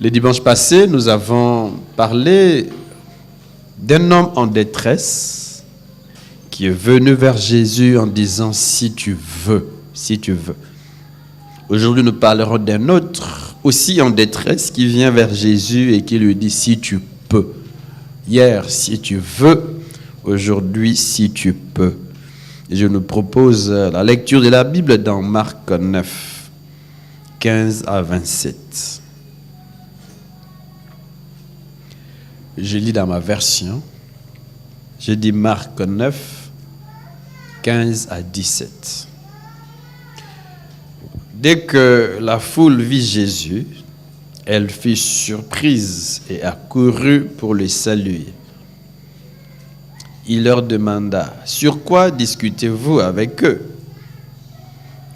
Le dimanche passé, nous avons parlé d'un homme en détresse qui est venu vers Jésus en disant « si tu veux, si tu veux ». Aujourd'hui, nous parlerons d'un autre aussi en détresse qui vient vers Jésus et qui lui dit « si tu peux ». Hier, si tu veux, aujourd'hui, si tu peux. Et je nous propose la lecture de la Bible dans Marc 9, 15 à 27. Je lis dans ma version. Je dis Marc 9, 15 à 17. Dès que la foule vit Jésus, elle fut surprise et accourut pour le saluer. Il leur demanda « Sur quoi discutez-vous avec eux ?»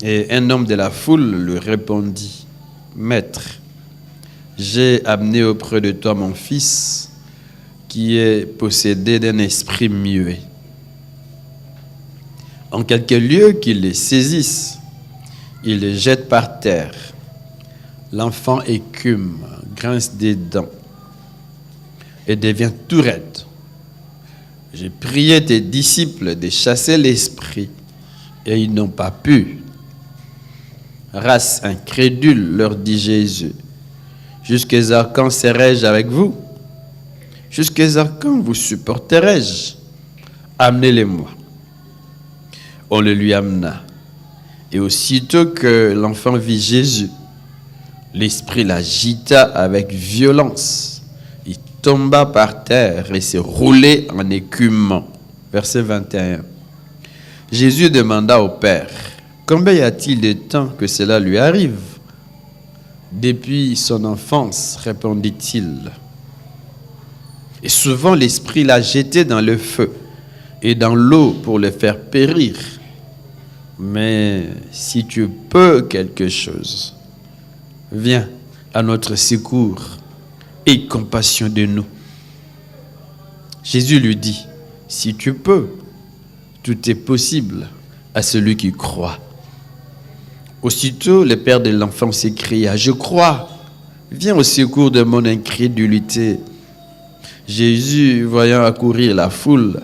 Et un homme de la foule lui répondit « Maître, j'ai amené auprès de toi mon fils qui est possédé d'un esprit muet. En quelque lieu qu'il le saisisse, il le jette par terre. L'enfant écume, grince des dents et devient tout raide. J'ai prié tes disciples de chasser l'esprit et ils n'ont pas pu. Race incrédule, leur dit Jésus, jusqu'à quand serai-je avec vous? Jusqu'à quand vous supporterai-je? Amenez-les-moi. On le lui amena. Et aussitôt que l'enfant vit Jésus, l'esprit l'agita avec violence. Il tomba par terre et s'est roulé en écumant. Verset 21. Jésus demanda au Père, combien y a-t-il de temps que cela lui arrive? Depuis son enfance, répondit-il. Et souvent l'esprit l'a jeté dans le feu et dans l'eau pour le faire périr. Mais si tu peux quelque chose, viens à notre secours et compassion de nous. Jésus lui dit, si tu peux, tout est possible à celui qui croit. Aussitôt, le père de l'enfant s'écria, je crois, viens au secours de mon incrédulité. Jésus, voyant accourir la foule,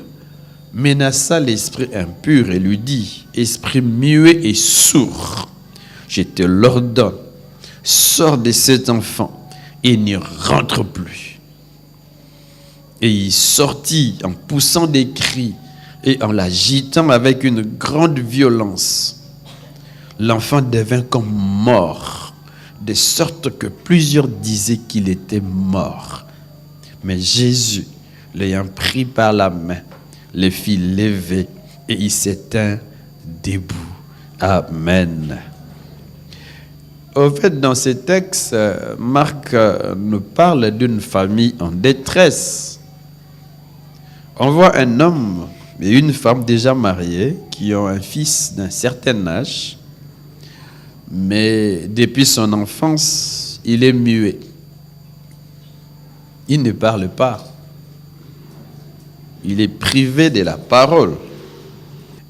menaça l'esprit impur et lui dit, esprit muet et sourd, je te l'ordonne, sors de cet enfant et n'y rentre plus. Et il sortit en poussant des cris et en l'agitant avec une grande violence. L'enfant devint comme mort, de sorte que plusieurs disaient qu'il était mort. Mais Jésus, l'ayant pris par la main, le fit lever et il s'étint debout. Amen. Au fait, dans ce texte, Marc nous parle d'une famille en détresse. On voit un homme et une femme déjà mariés qui ont un fils d'un certain âge, mais depuis son enfance, il est muet. Il ne parle pas. Il est privé de la parole.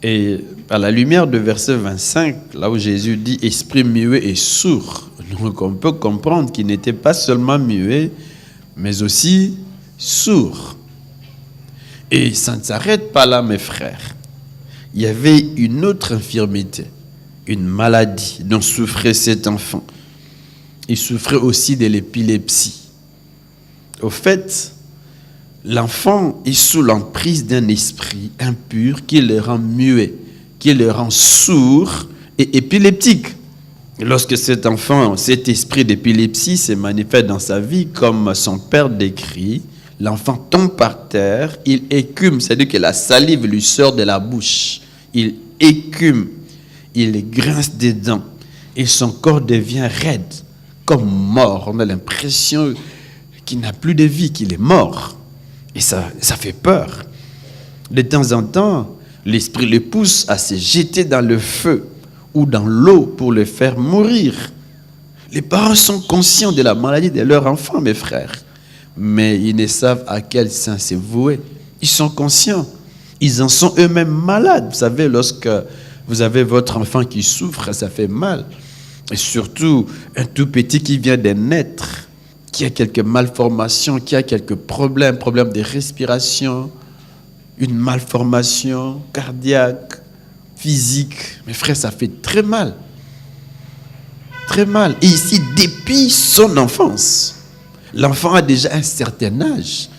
Et à la lumière de verset 25, là où Jésus dit « esprit muet et sourd », donc on peut comprendre qu'il n'était pas seulement muet, mais aussi sourd. Et ça ne s'arrête pas là, mes frères. Il y avait une autre infirmité, une maladie dont souffrait cet enfant. Il souffrait aussi de l'épilepsie. Au fait, l'enfant est sous l'emprise d'un esprit impur qui le rend muet, qui le rend sourd et épileptique. Et lorsque cet enfant, cet esprit d'épilepsie se manifeste dans sa vie, comme son père décrit, l'enfant tombe par terre, il écume, c'est-à-dire que la salive lui sort de la bouche. Il écume, il grince des dents et son corps devient raide, comme mort. On a l'impression qu'il n'a plus de vie, qu'il est mort. Et ça fait peur. De temps en temps, l'esprit le pousse à se jeter dans le feu ou dans l'eau pour le faire mourir. Les parents sont conscients de la maladie de leur enfant, mes frères, mais ils ne savent à quel saint se vouer. Ils sont conscients. Ils en sont eux-mêmes malades. Vous savez, lorsque vous avez votre enfant qui souffre, ça fait mal. Et surtout, un tout petit qui vient de naître. qui a quelques malformations, qui a quelques problèmes de respiration, une malformation cardiaque, physique. Mes frères, ça fait très mal. Très mal. Et ici, depuis son enfance, l'enfant a déjà un certain âge.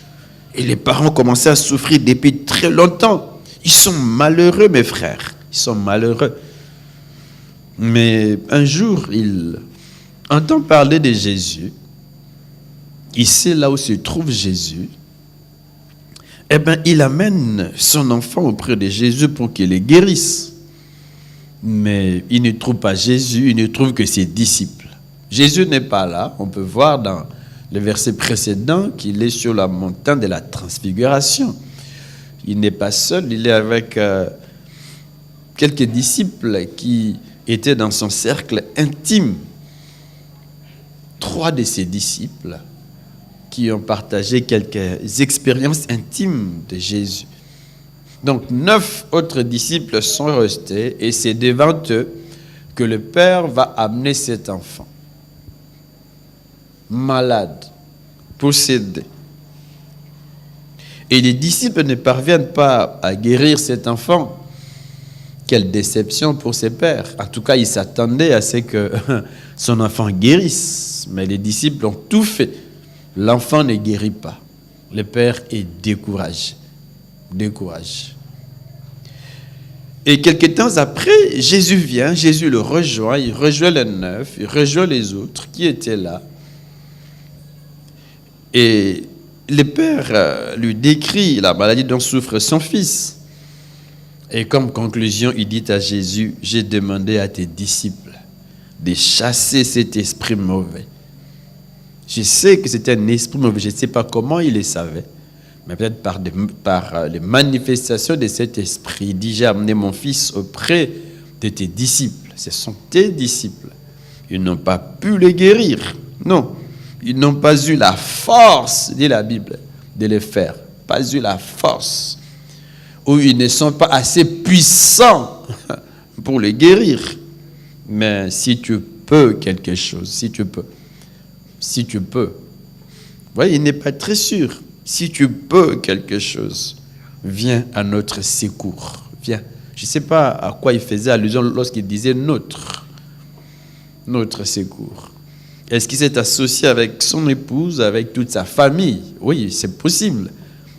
Et les parents ont commencé à souffrir depuis très longtemps. Ils sont malheureux, mes frères. Ils sont malheureux. Mais un jour, il entend parler de Jésus. Il sait là où se trouve Jésus. Eh bien, il amène son enfant auprès de Jésus pour qu'il le guérisse. Mais il ne trouve pas Jésus, il ne trouve que ses disciples. Jésus n'est pas là. On peut voir dans le verset précédent qu'il est sur la montagne de la transfiguration. Il n'est pas seul, il est avec quelques disciples qui étaient dans son cercle intime. 3 de ses disciples qui ont partagé quelques expériences intimes de Jésus. Donc 9 autres disciples sont restés et c'est devant eux que le Père va amener cet enfant. Malade, possédé. Et les disciples ne parviennent pas à guérir cet enfant. Quelle déception pour ses pères. En tout cas, ils s'attendaient à ce que son enfant guérisse. Mais les disciples ont tout fait. L'enfant ne guérit pas. Le père est découragé. Découragé. Et quelque temps après, Jésus vient, Jésus le rejoint, il rejoint les 9, il rejoint les autres qui étaient là. Et le père lui décrit la maladie dont souffre son fils. Et comme conclusion, il dit à Jésus, j'ai demandé à tes disciples de chasser cet esprit mauvais. Je sais que c'était un esprit mauvais, je ne sais pas comment il le savait, mais peut-être par les manifestations de cet esprit. Il dit, j'ai amené mon fils auprès de tes disciples. Ce sont tes disciples. Ils n'ont pas pu le guérir. Non. Ils n'ont pas eu la force, dit la Bible, de le faire. Pas eu la force. Ou ils ne sont pas assez puissants pour le guérir. Mais si tu peux quelque chose, si tu peux. Vous voyez, il n'est pas très sûr. Si tu peux quelque chose, viens à notre secours. Viens. Je ne sais pas à quoi il faisait allusion lorsqu'il disait notre secours. Est-ce qu'il s'est associé avec son épouse, avec toute sa famille? Oui, c'est possible.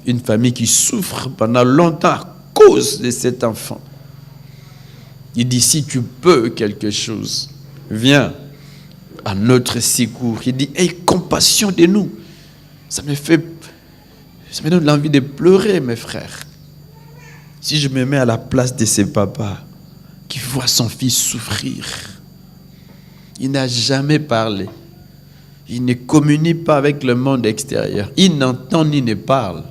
Une famille qui souffre pendant longtemps à cause de cet enfant. Il dit, si tu peux quelque chose, viens à notre secours. Il dit, aie compassion de nous. Ça me donne l'envie de pleurer, mes frères. Si je me mets à la place de ces papas qui voient son fils souffrir, il n'a jamais parlé. Il ne communique pas avec le monde extérieur. Il n'entend ni ne parle.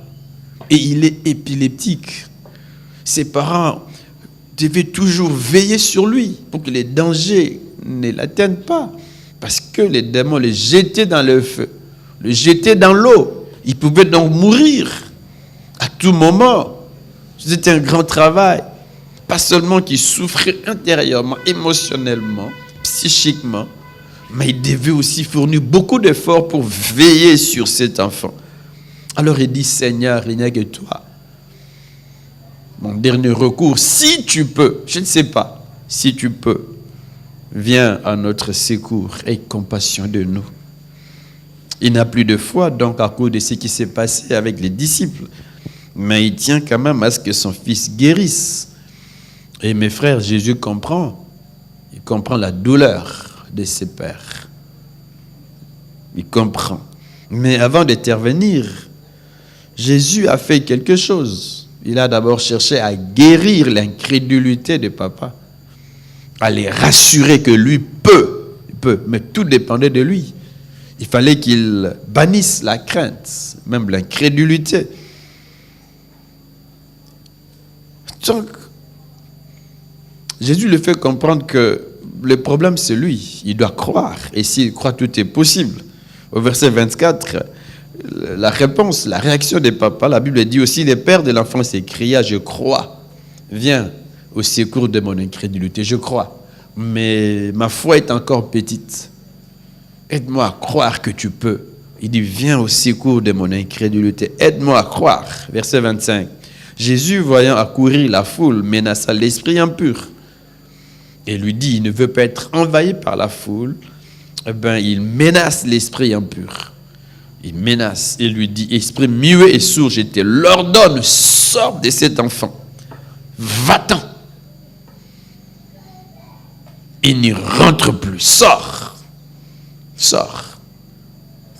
Et il est épileptique. Ses parents devaient toujours veiller sur lui pour que les dangers ne l'atteignent pas. Parce que les démons le jetaient dans le feu, le jetaient dans l'eau. Il pouvait donc mourir à tout moment. C'était un grand travail. Pas seulement qu'il souffrait intérieurement, émotionnellement, psychiquement, mais il devait aussi fournir beaucoup d'efforts pour veiller sur cet enfant. Alors il dit, Seigneur, il n'y a que toi. Mon dernier recours, si tu peux, je ne sais pas, si tu peux, viens à notre secours, aie compassion de nous. Il n'a plus de foi, donc à cause de ce qui s'est passé avec les disciples. Mais il tient quand même à ce que son fils guérisse. Et mes frères, Jésus comprend. Il comprend la douleur de ses pères. Il comprend. Mais avant d'intervenir, Jésus a fait quelque chose. Il a d'abord cherché à guérir l'incrédulité de papa, à les rassurer que lui peut, mais tout dépendait de lui. Il fallait qu'il bannisse la crainte, même l'incrédulité. Donc, Jésus le fait comprendre que le problème c'est lui, il doit croire, et s'il croit, tout est possible. Au verset 24, la réponse, la réaction des papas, la Bible dit aussi, les pères de l'enfant s'écria, je crois, viens au secours de mon incrédulité, je crois, mais ma foi est encore petite. Aide-moi à croire que tu peux. Il dit, viens au secours de mon incrédulité, aide-moi à croire. Verset 25. Jésus, voyant accourir la foule, menaça l'esprit impur et lui dit, il ne veut pas être envahi par la foule. Il menace l'esprit impur. Il menace et lui dit, esprit muet et sourd, je te l'ordonne, sors de cet enfant. Va-t'en. Il n'y rentre plus. Sors. Sors.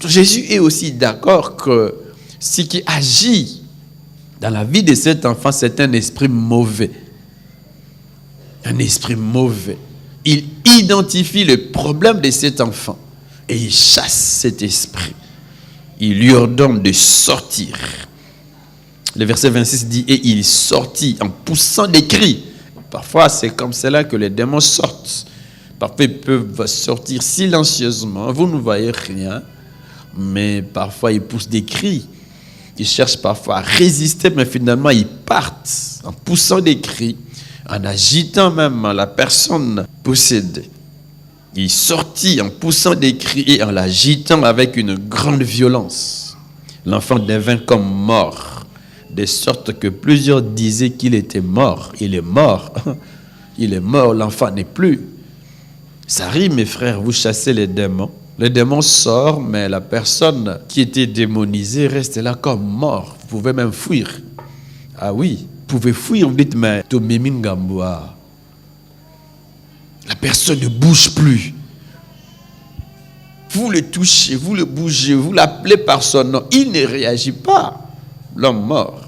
Jésus est aussi d'accord que ce qui agit dans la vie de cet enfant, c'est un esprit mauvais. Un esprit mauvais. Il identifie le problème de cet enfant et il chasse cet esprit. Il lui ordonne de sortir. Le verset 26 dit, et il sortit en poussant des cris. Parfois, c'est comme cela que les démons sortent. Parfois, ils peuvent sortir silencieusement. Vous ne voyez rien. Mais parfois, ils poussent des cris. Ils cherchent parfois à résister, mais finalement, ils partent en poussant des cris, en agitant même la personne possédée. Il sortit en poussant des cris et en l'agitant avec une grande violence. L'enfant devint comme mort, de sorte que plusieurs disaient qu'il était mort. Il est mort. Il est mort, l'enfant n'est plus. Ça arrive, mes frères, vous chassez les démons. Le démon sort, mais la personne qui était démonisée reste là comme mort. Vous pouvez même fuir. Ah oui, vous pouvez fuir. Vous dites, mais Tomémin Gamboa. La personne ne bouge plus. Vous le touchez, vous le bougez, vous l'appelez par son nom. Il ne réagit pas. L'homme mort.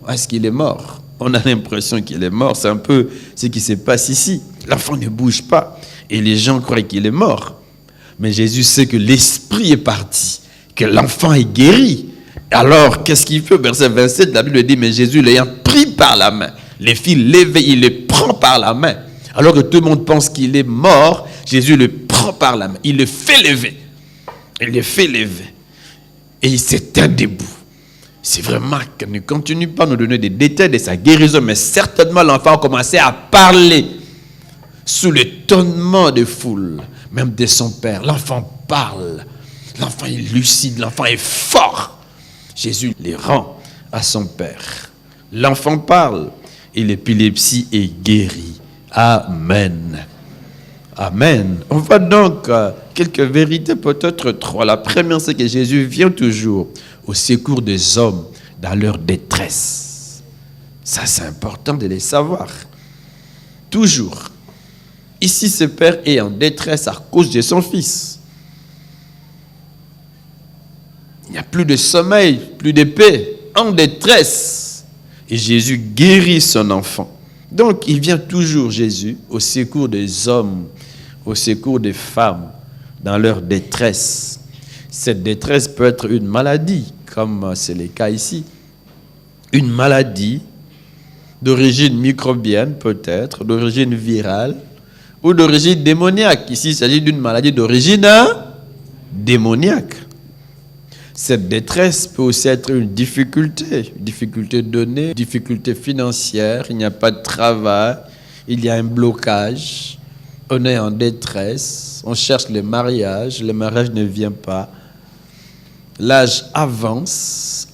Est-ce qu'il est mort? On a l'impression qu'il est mort. C'est un peu ce qui se passe ici. L'enfant ne bouge pas. Et les gens croient qu'il est mort. Mais Jésus sait que l'esprit est parti, que l'enfant est guéri. Alors, qu'est-ce qu'il fait? Verset 27, la Bible dit, mais Jésus l'ayant pris par la main, les filles levées, il les prend par la main. Alors que tout le monde pense qu'il est mort, Jésus le prend par la main, il le fait lever. Il le fait lever. Et il s'éteint debout. C'est vraiment qu'il ne continue pas à nous donner des détails de sa guérison, mais certainement l'enfant a commencé à parler sous l'étonnement de foule, même de son père. L'enfant parle. L'enfant est lucide, l'enfant est fort. Jésus les rend à son père. L'enfant parle et l'épilepsie est guérie. Amen. Amen. On voit donc quelques vérités, peut-être trois. La première, c'est que Jésus vient toujours au secours des hommes dans leur détresse. Ça, c'est important de les savoir. Toujours. Ici, ce père est en détresse à cause de son fils. Il n'y a plus de sommeil, plus de paix, en détresse. Et Jésus guérit son enfant. Donc, il vient toujours, Jésus, au secours des hommes, au secours des femmes, dans leur détresse. Cette détresse peut être une maladie, comme c'est le cas ici. Une maladie d'origine microbienne, peut-être, d'origine virale, ou d'origine démoniaque. Ici, il s'agit d'une maladie d'origine démoniaque. Cette détresse peut aussi être une difficulté donnée, difficulté financière, il n'y a pas de travail, il y a un blocage, on est en détresse, on cherche le mariage ne vient pas, l'âge avance,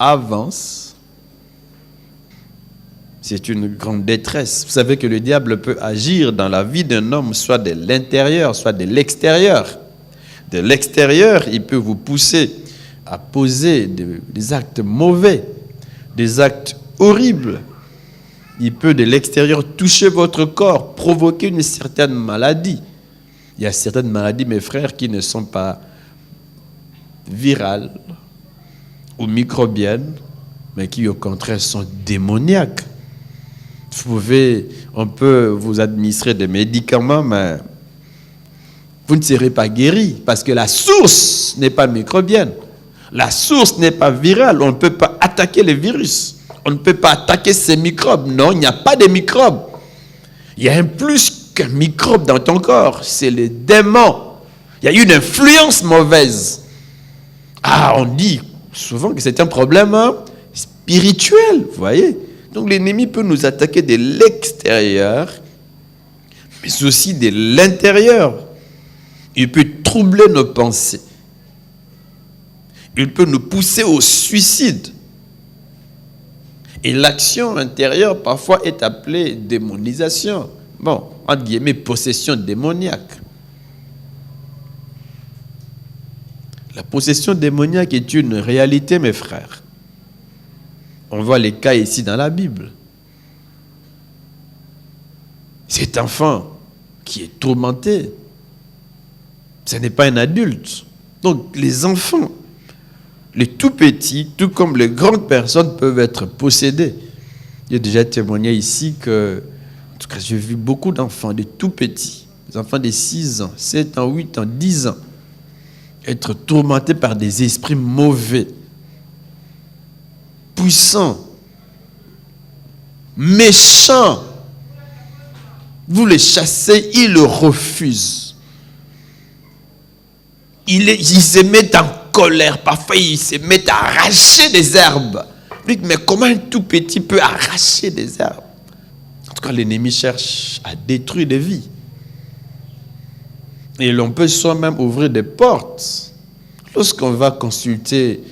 c'est une grande détresse. Vous savez que le diable peut agir dans la vie d'un homme, soit de l'intérieur, soit de l'extérieur. De l'extérieur, il peut vous pousser à poser des actes mauvais, des actes horribles. Il peut de l'extérieur toucher votre corps, provoquer une certaine maladie. Il y a certaines maladies, mes frères, qui ne sont pas virales ou microbiennes, mais qui au contraire sont démoniaques. On peut vous administrer des médicaments, mais vous ne serez pas guéri, parce que la source n'est pas microbienne. La source n'est pas virale. On ne peut pas attaquer les virus. On ne peut pas attaquer ces microbes. Non, il n'y a pas de microbes. Il y a un plus qu'un microbe dans ton corps. C'est le démon. Il y a une influence mauvaise. On dit souvent que c'est un problème spirituel. Vous voyez? Donc l'ennemi peut nous attaquer de l'extérieur, mais aussi de l'intérieur. Il peut troubler nos pensées. Il peut nous pousser au suicide. Et l'action intérieure, parfois, est appelée démonisation. Bon, entre guillemets, possession démoniaque. La possession démoniaque est une réalité, mes frères. On voit les cas ici dans la Bible. Cet enfant qui est tourmenté, ce n'est pas un adulte. Donc, les enfants, les tout petits, tout comme les grandes personnes, peuvent être possédés. J'ai déjà témoigné ici que, en tout cas, j'ai vu beaucoup d'enfants, des tout petits, des enfants de 6 ans, 7 ans, 8 ans, 10 ans, être tourmentés par des esprits mauvais, puissants, méchants. Vous les chassez, ils le refusent. Ils se mettent en colère. Parfois, ils se mettent à arracher des herbes. Mais comment un tout petit peut arracher des herbes? En tout cas, l'ennemi cherche à détruire des vies. Et l'on peut soi-même ouvrir des portes. Lorsqu'on va consulter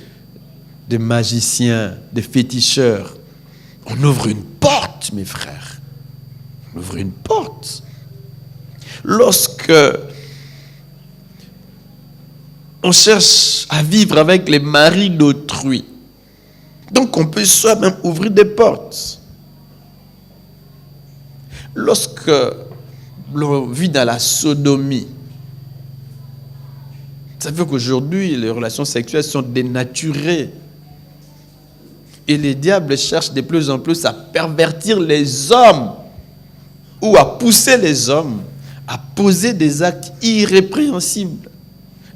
des magiciens, des féticheurs, on ouvre une porte, mes frères. On ouvre une porte. Lorsque on cherche à vivre avec les maris d'autrui, donc on peut soi-même ouvrir des portes. Lorsque l'on vit dans la sodomie, ça veut qu'aujourd'hui, les relations sexuelles sont dénaturées. Et les diables cherchent de plus en plus à pervertir les hommes ou à pousser les hommes à poser des actes irrépréhensibles,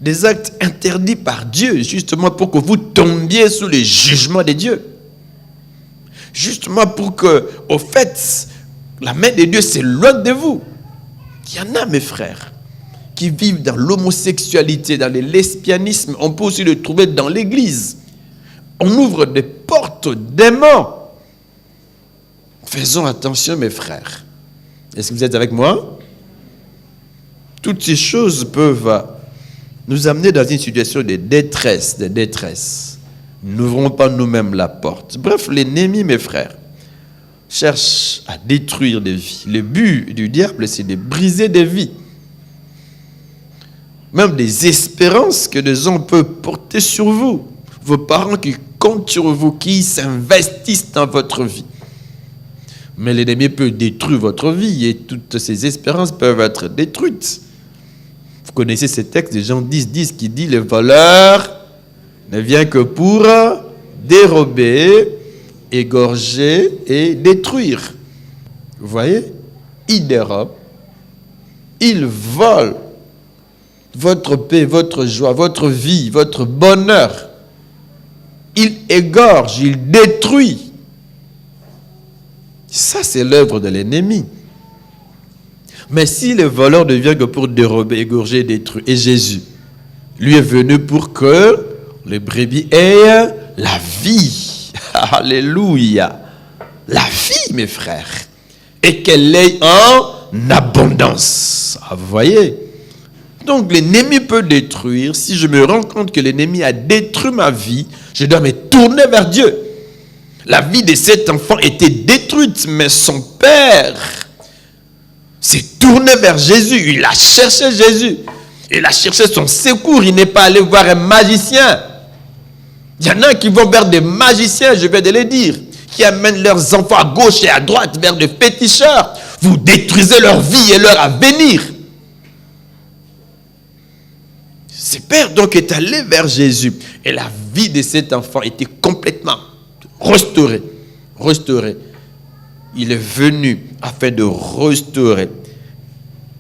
des actes interdits par Dieu, justement pour que vous tombiez sous le jugement de Dieu. Justement pour que, au fait, la main de Dieu s'éloigne de vous. Il y en a, mes frères, qui vivent dans l'homosexualité, dans le lesbianisme. On peut aussi le trouver dans l'église. On ouvre des portes aux démons. Faisons attention, mes frères. Est-ce que vous êtes avec moi? Toutes ces choses peuvent nous amener dans une situation de détresse. Nous n'ouvrons pas nous-mêmes la porte. Bref, l'ennemi, mes frères, cherche à détruire des vies. Le but du diable, c'est de briser des vies. Même des espérances que des hommes peuvent porter sur vous. Vos parents qui comptent sur vous, qui s'investissent dans votre vie. Mais l'ennemi peut détruire votre vie et toutes ces espérances peuvent être détruites. Vous connaissez ce texte de Jean 10 qui dit « Le voleur ne vient que pour dérober, égorger et détruire. » Vous voyez? Il dérobe, il vole votre paix, votre joie, votre vie, votre bonheur. Il égorge, il détruit. Ça, c'est l'œuvre de l'ennemi. Mais si le voleur ne vient que pour dérober, égorger, détruire, et Jésus, lui est venu pour que les brebis aient la vie. Alléluia. La vie, mes frères. Et qu'elle l'ait en abondance. Ah, vous voyez? Donc, l'ennemi peut détruire. Si je me rends compte que l'ennemi a détruit ma vie, je dois me tourner vers Dieu. La vie de cet enfant était détruite, mais son père s'est tourné vers Jésus. Il a cherché Jésus. Il a cherché son secours. Il n'est pas allé voir un magicien. Il y en a qui vont vers des magiciens, je vais te le dire, qui amènent leurs enfants à gauche et à droite vers des féticheurs. Vous détruisez leur vie et leur avenir. Ce père donc est allé vers Jésus. Et la vie de cet enfant était complètement restaurée. Il est venu afin de restaurer.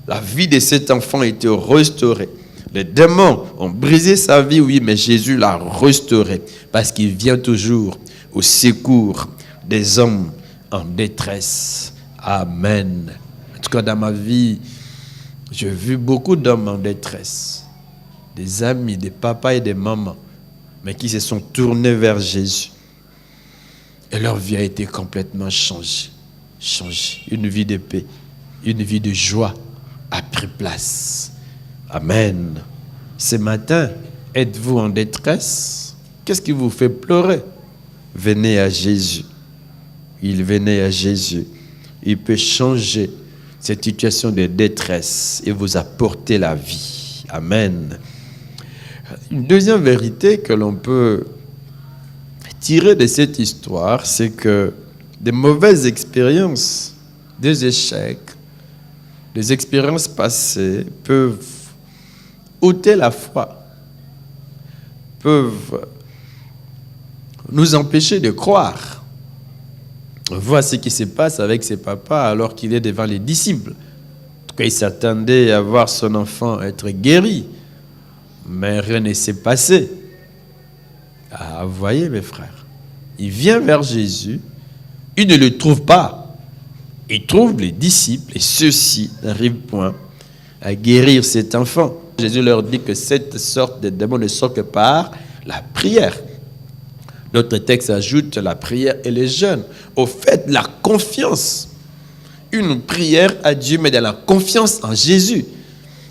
La vie de cet enfant était restaurée. Les démons ont brisé sa vie, oui, mais Jésus l'a restauré. Parce qu'il vient toujours au secours des hommes en détresse. Amen. En tout cas, dans ma vie, j'ai vu beaucoup d'hommes en détresse. Des amis, des papas et des mamans, mais qui se sont tournés vers Jésus. Et leur vie a été complètement changée. Une vie de paix, une vie de joie a pris place. Amen. Ce matin, êtes-vous en détresse? Qu'est-ce qui vous fait pleurer? Venez à Jésus. Il venait à Jésus. Il peut changer cette situation de détresse et vous apporter la vie. Amen. Une deuxième vérité que l'on peut tirer de cette histoire, c'est que des mauvaises expériences, des échecs, des expériences passées peuvent ôter la foi, peuvent nous empêcher de croire. On voit ce qui se passe avec ses papas alors qu'il est devant les disciples. En tout cas, il s'attendait à voir son enfant être guéri, mais rien ne s'est passé. Ah, vous voyez mes frères, il vient vers Jésus, il ne le trouve pas. Il trouve les disciples et ceux-ci n'arrivent point à guérir cet enfant. Jésus leur dit que cette sorte de démon ne sort que par la prière. Notre texte ajoute la prière et les jeûnes. Au fait, la confiance. Une prière à Dieu, mais dans la confiance en Jésus.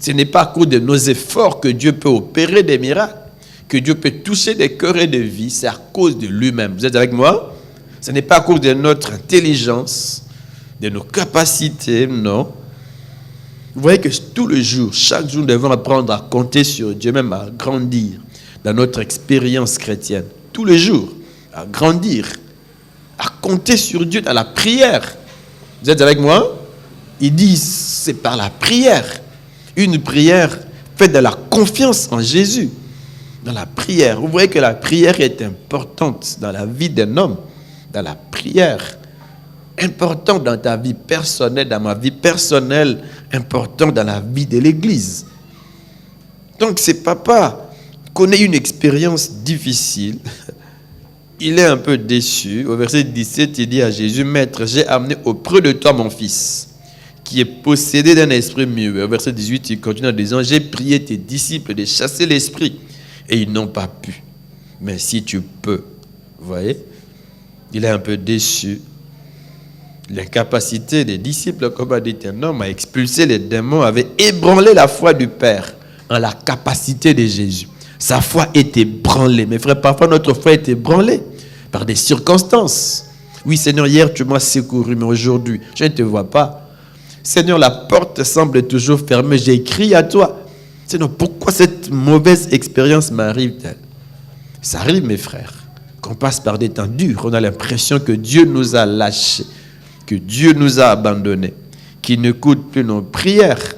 Ce n'est pas à cause de nos efforts que Dieu peut opérer des miracles, que Dieu peut toucher des cœurs et des vies. C'est à cause de lui-même. Vous êtes avec moi? Ce n'est pas à cause de notre intelligence, de nos capacités, non. Vous voyez que tout le jour, chaque jour, nous devons apprendre à compter sur Dieu, même à grandir dans notre expérience chrétienne. Tous les jours, à grandir, à compter sur Dieu dans la prière. Vous êtes avec moi? Il dit, c'est par la prière. Une prière faite de la confiance en Jésus. Dans la prière. Vous voyez que la prière est importante dans la vie d'un homme. Dans la prière. Important dans ta vie personnelle, dans ma vie personnelle, important dans la vie de l'Église. Donc, ce papa connaît une expérience difficile. Il est un peu déçu. Au verset 17, il dit à Jésus, « Maître, j'ai amené auprès de toi mon fils, qui est possédé d'un esprit muet. » Au verset 18, il continue en disant, « J'ai prié tes disciples de chasser l'esprit, et ils n'ont pas pu. Mais si tu peux. » Vous voyez? Il est un peu déçu. L'incapacité des disciples, comme a dit un homme, à expulser les démons avait ébranlé la foi du Père en la capacité de Jésus. Sa foi est ébranlée. Mes frères, parfois notre foi est ébranlée par des circonstances. Oui, Seigneur, hier tu m'as secouru, mais aujourd'hui, je ne te vois pas. Seigneur, la porte semble toujours fermée. J'ai crié à toi. Seigneur, pourquoi cette mauvaise expérience m'arrive-t-elle? Ça arrive, mes frères, qu'on passe par des temps durs. On a l'impression que Dieu nous a lâchés, que Dieu nous a abandonnés, qu'il n'écoute plus nos prières.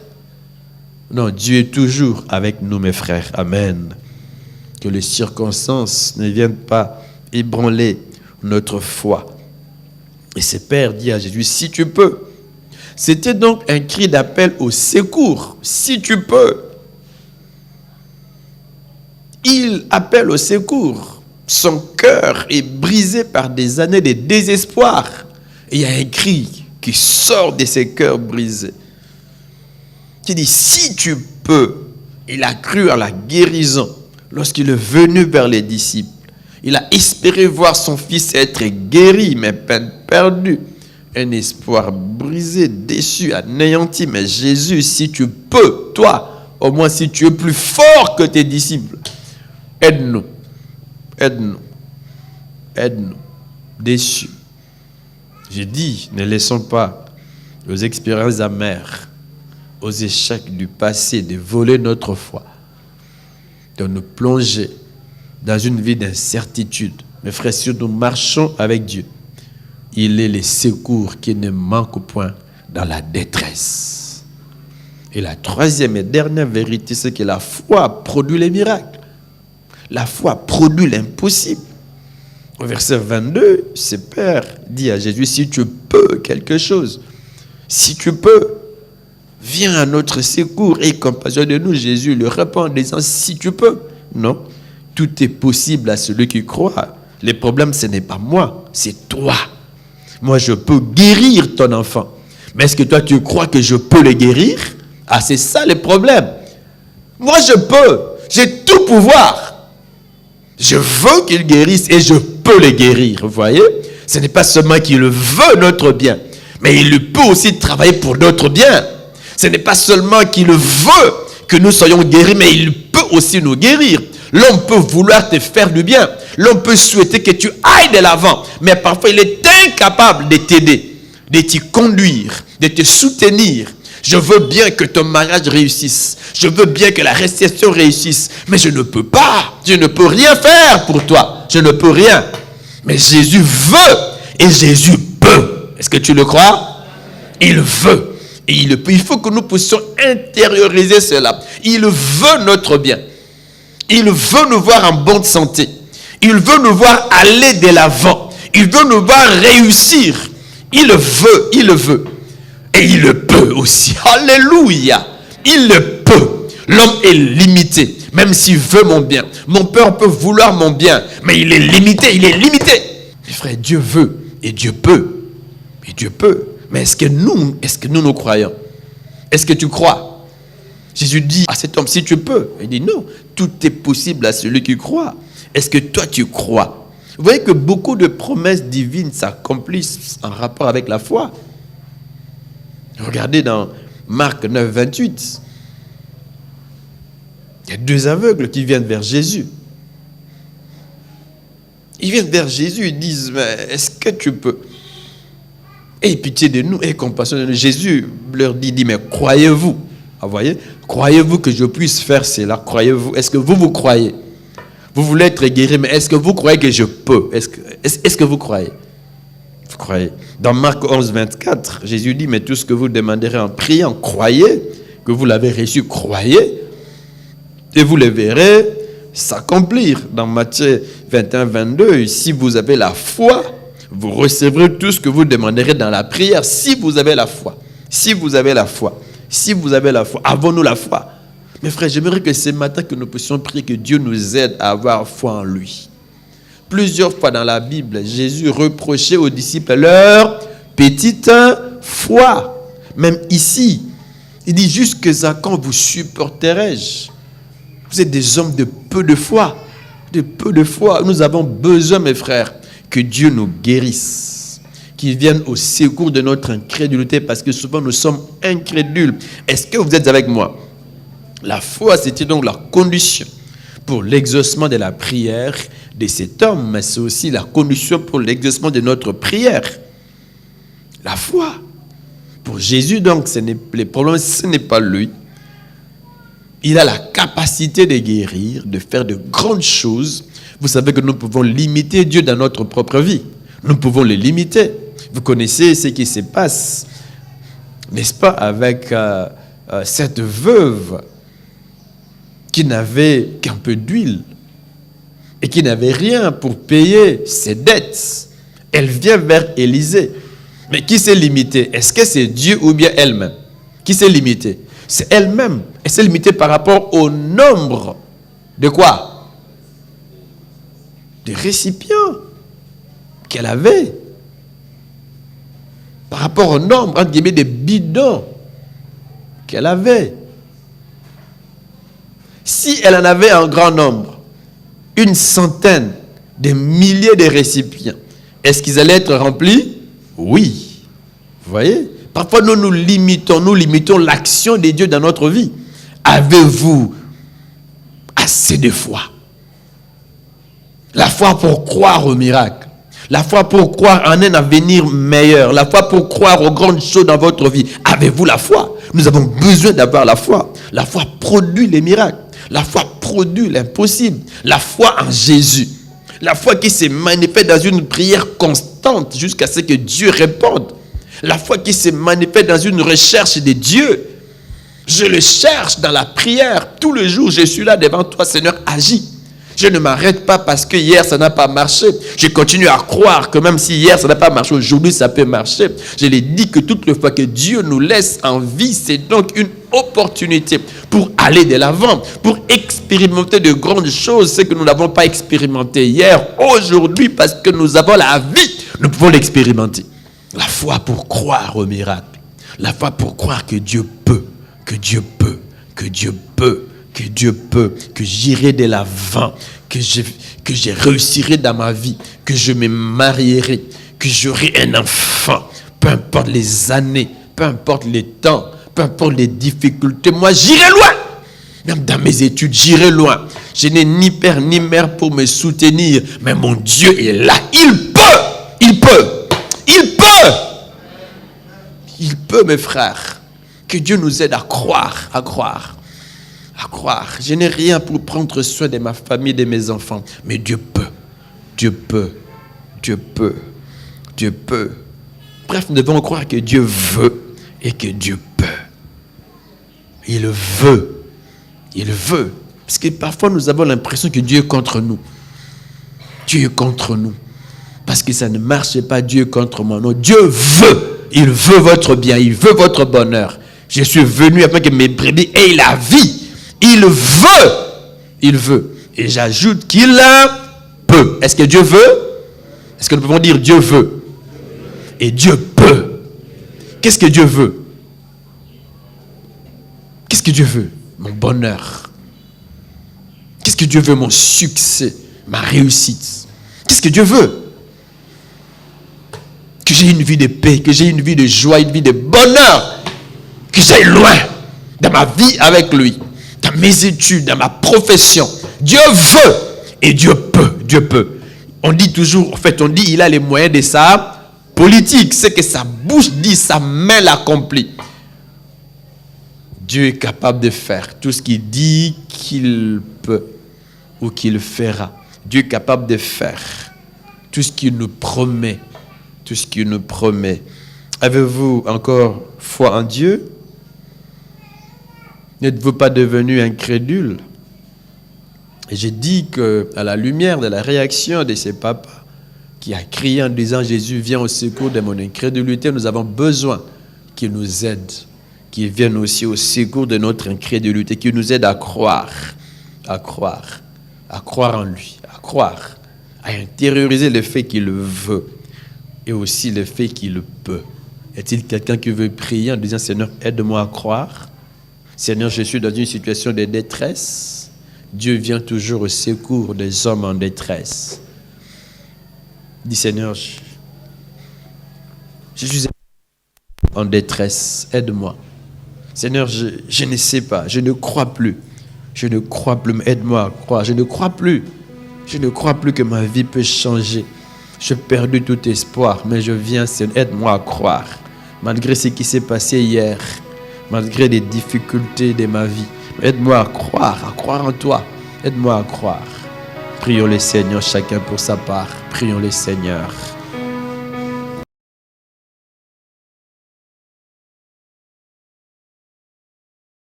Non, Dieu est toujours avec nous, mes frères. Amen. Que les circonstances ne viennent pas ébranler notre foi. Et ce Père dit à Jésus, si tu peux. C'était donc un cri d'appel au secours. Si tu peux. Il appelle au secours. Son cœur est brisé par des années de désespoir. Et il y a un cri qui sort de ses cœurs brisés. Qui dit, si tu peux. Il a cru à la guérison. Lorsqu'il est venu vers les disciples, il a espéré voir son fils être guéri, mais peine perdue. Un espoir brisé, déçu, anéanti. Mais Jésus, si tu peux, toi, au moins si tu es plus fort que tes disciples, aide-nous, aide-nous, aide-nous. Déçus. J'ai dit, ne laissons pas aux expériences amères, aux échecs du passé de voler notre foi, de nous plonger dans une vie d'incertitude. Mes frères, si nous marchons avec Dieu, il est le secours qui ne manque point dans la détresse. Et la troisième et dernière vérité, c'est que la foi produit les miracles. La foi produit l'impossible. Au verset 22, ce Père dit à Jésus, si tu peux quelque chose, si tu peux, viens à notre secours et compassion de nous. Jésus lui répond en disant, si tu peux. Non, tout est possible à celui qui croit. Le problème, ce n'est pas moi, c'est toi. Moi, je peux guérir ton enfant. Mais est-ce que toi, tu crois que je peux le guérir? Ah, c'est ça le problème. Moi, je peux. J'ai tout pouvoir. Je veux qu'il guérisse et je peux le guérir. Vous voyez? Ce n'est pas seulement qu'il veut notre bien, mais il peut aussi travailler pour notre bien. Ce n'est pas seulement qu'il veut que nous soyons guéris, mais il peut aussi nous guérir. L'homme peut vouloir te faire du bien. L'homme peut souhaiter que tu ailles de l'avant. Mais parfois, il est incapable de t'aider, de t'y conduire, de te soutenir. Je veux bien que ton mariage réussisse. Je veux bien que la réception réussisse. Mais je ne peux pas. Je ne peux rien faire pour toi. Je ne peux rien. Mais Jésus veut et Jésus peut. Est-ce que tu le crois? Il veut. Et il peut. Il faut que nous puissions intérioriser cela. Il veut notre bien. Il veut nous voir en bonne santé. Il veut nous voir aller de l'avant. Il veut nous voir réussir. Il veut, il veut. Et il le peut aussi. Alléluia. Il le peut. L'homme est limité. Même s'il veut mon bien. Mon père peut vouloir mon bien. Mais il est limité. Il est limité. Mes frères, Dieu veut. Et Dieu peut. Et Dieu peut. Mais est-ce que nous croyons? Est-ce que tu crois? Jésus dit à cet homme, si tu peux. Il dit non. Tout est possible à celui qui croit. Est-ce que toi tu crois? Vous voyez que beaucoup de promesses divines s'accomplissent en rapport avec la foi. Regardez dans Marc 9, 28. Il y a 2 aveugles qui viennent vers Jésus. Ils viennent vers Jésus, ils disent, mais est-ce que tu peux? Aie pitié de nous, aie compassion de nous. Jésus leur dit, mais croyez-vous? Vous voyez? Croyez-vous que je puisse faire cela? Croyez-vous? Est-ce que vous croyez? Vous voulez être guéri, mais est-ce que vous croyez que je peux? Est-ce que vous croyez? Vous croyez? Dans Marc 11, 24, Jésus dit, mais tout ce que vous demanderez en priant, croyez que vous l'avez reçu, croyez, et vous le verrez s'accomplir. Dans Matthieu 21, 22, si vous avez la foi, vous recevrez tout ce que vous demanderez dans la prière, si vous avez la foi. Si vous avez la foi. Si vous avez la foi. Avons-nous la foi? Mes frères, j'aimerais que ce matin que nous puissions prier que Dieu nous aide à avoir foi en lui. Plusieurs fois dans la Bible, Jésus reprochait aux disciples leur petite foi. Même ici, il dit, jusqu'à quand vous supporterai-je? Vous êtes des hommes de peu de foi. De peu de foi. Nous avons besoin, mes frères, que Dieu nous guérisse. Qu'il vienne au secours de notre incrédulité, parce que souvent nous sommes incrédules. Est-ce que vous êtes avec moi? La foi, c'était donc la condition pour l'exaucement de la prière de cet homme, mais c'est aussi la condition pour l'exaucement de notre prière. La foi. Pour Jésus, donc, le problème, ce n'est pas lui. Il a la capacité de guérir, de faire de grandes choses. Vous savez que nous pouvons limiter Dieu dans notre propre vie. Nous pouvons le limiter. Vous connaissez ce qui se passe, n'est-ce pas, avec cette veuve qui n'avait qu'un peu d'huile et qui n'avait rien pour payer ses dettes. Elle vient vers Élisée. Mais qui s'est limité? Est-ce que c'est Dieu ou bien elle-même? Qui s'est limité? C'est elle-même. Elle s'est limitée par rapport au nombre de quoi? De récipients qu'elle avait. Par rapport au nombre, entre guillemets, de bidons qu'elle avait. Si elle en avait un grand nombre, une centaine de milliers de récipients, est-ce qu'ils allaient être remplis? Oui. Vous voyez? Parfois, nous limitons l'action de Dieu dans notre vie. Avez-vous assez de foi? La foi pour croire au miracle. La foi pour croire en un avenir meilleur. La foi pour croire aux grandes choses dans votre vie. Avez-vous la foi? Nous avons besoin d'avoir la foi. La foi produit les miracles. La foi produit l'impossible. La foi en Jésus. La foi qui se manifeste dans une prière constante jusqu'à ce que Dieu réponde. La foi qui se manifeste dans une recherche de Dieu. Je le cherche dans la prière. Tout le jour, je suis là devant toi, Seigneur, agis. Je ne m'arrête pas parce que hier, ça n'a pas marché. Je continue à croire que même si hier, ça n'a pas marché, aujourd'hui, ça peut marcher. Je l'ai dit que toute la fois que Dieu nous laisse en vie, c'est donc une opportunité pour aller de l'avant, pour expérimenter de grandes choses, ce que nous n'avons pas expérimenté hier, aujourd'hui, parce que nous avons la vie, nous pouvons l'expérimenter. La foi pour croire au miracle. La foi pour croire que Dieu peut, que Dieu peut, que Dieu peut. Que Dieu peut, que j'irai de l'avant, que je réussirai dans ma vie, que je me marierai, que j'aurai un enfant, peu importe les années, peu importe les temps, peu importe les difficultés, moi j'irai loin. Même dans mes études, j'irai loin. Je n'ai ni père ni mère pour me soutenir. Mais mon Dieu est là. Il peut. Il peut. Il peut. Il peut, mes frères. Que Dieu nous aide à croire. À croire. À croire. Je n'ai rien pour prendre soin de ma famille, de mes enfants. Mais Dieu peut. Dieu peut. Dieu peut. Dieu peut. Bref, nous devons croire que Dieu veut et que Dieu peut. Il veut. Il veut. Parce que parfois nous avons l'impression que Dieu est contre nous. Dieu est contre nous. Parce que ça ne marche pas, Dieu est contre moi. Non, Dieu veut. Il veut votre bien. Il veut votre bonheur. Je suis venu afin que mes brebis aient la vie. Il veut. Il veut. Et j'ajoute qu'il peut. Est-ce que Dieu veut? Est-ce que nous pouvons dire Dieu veut? Et Dieu peut. Qu'est-ce que Dieu veut? Qu'est-ce que Dieu veut? Mon bonheur. Qu'est-ce que Dieu veut? Mon succès, ma réussite. Qu'est-ce que Dieu veut? Que j'ai une vie de paix, que j'ai une vie de joie, une vie de bonheur. Que j'aille loin dans ma vie avec lui, dans mes études, dans ma profession. Dieu veut et Dieu peut. Dieu peut. On dit toujours, en fait, on dit il a les moyens de sa politique. C'est que sa bouche dit, sa main l'accomplit. Dieu est capable de faire tout ce qu'il dit qu'il peut ou qu'il fera. Dieu est capable de faire tout ce qu'il nous promet. Tout ce qu'il nous promet. Avez-vous encore foi en Dieu? N'êtes-vous pas devenu incrédule? Et j'ai dit qu'à la lumière de la réaction de ces papas qui a crié en disant Jésus viens au secours de mon incrédulité, nous avons besoin qu'il nous aide. Qui viennent aussi au secours de notre incrédulité, qui nous aide à croire en lui, à croire, à intérioriser le fait qu'il veut et aussi le fait qu'il peut. Est-il quelqu'un qui veut prier en disant Seigneur, aide-moi à croire? Seigneur, je suis dans une situation de détresse. Dieu vient toujours au secours des hommes en détresse. Dis Seigneur, je suis en détresse, aide-moi. Seigneur, je ne sais pas, je ne crois plus. Je ne crois plus, mais aide-moi à croire. Je ne crois plus. Je ne crois plus que ma vie peut changer. J'ai perdu tout espoir, mais je viens, Seigneur, aide-moi à croire. Malgré ce qui s'est passé hier, malgré les difficultés de ma vie, aide-moi à croire en toi. Aide-moi à croire. Prions le Seigneur, chacun pour sa part. Prions le Seigneur.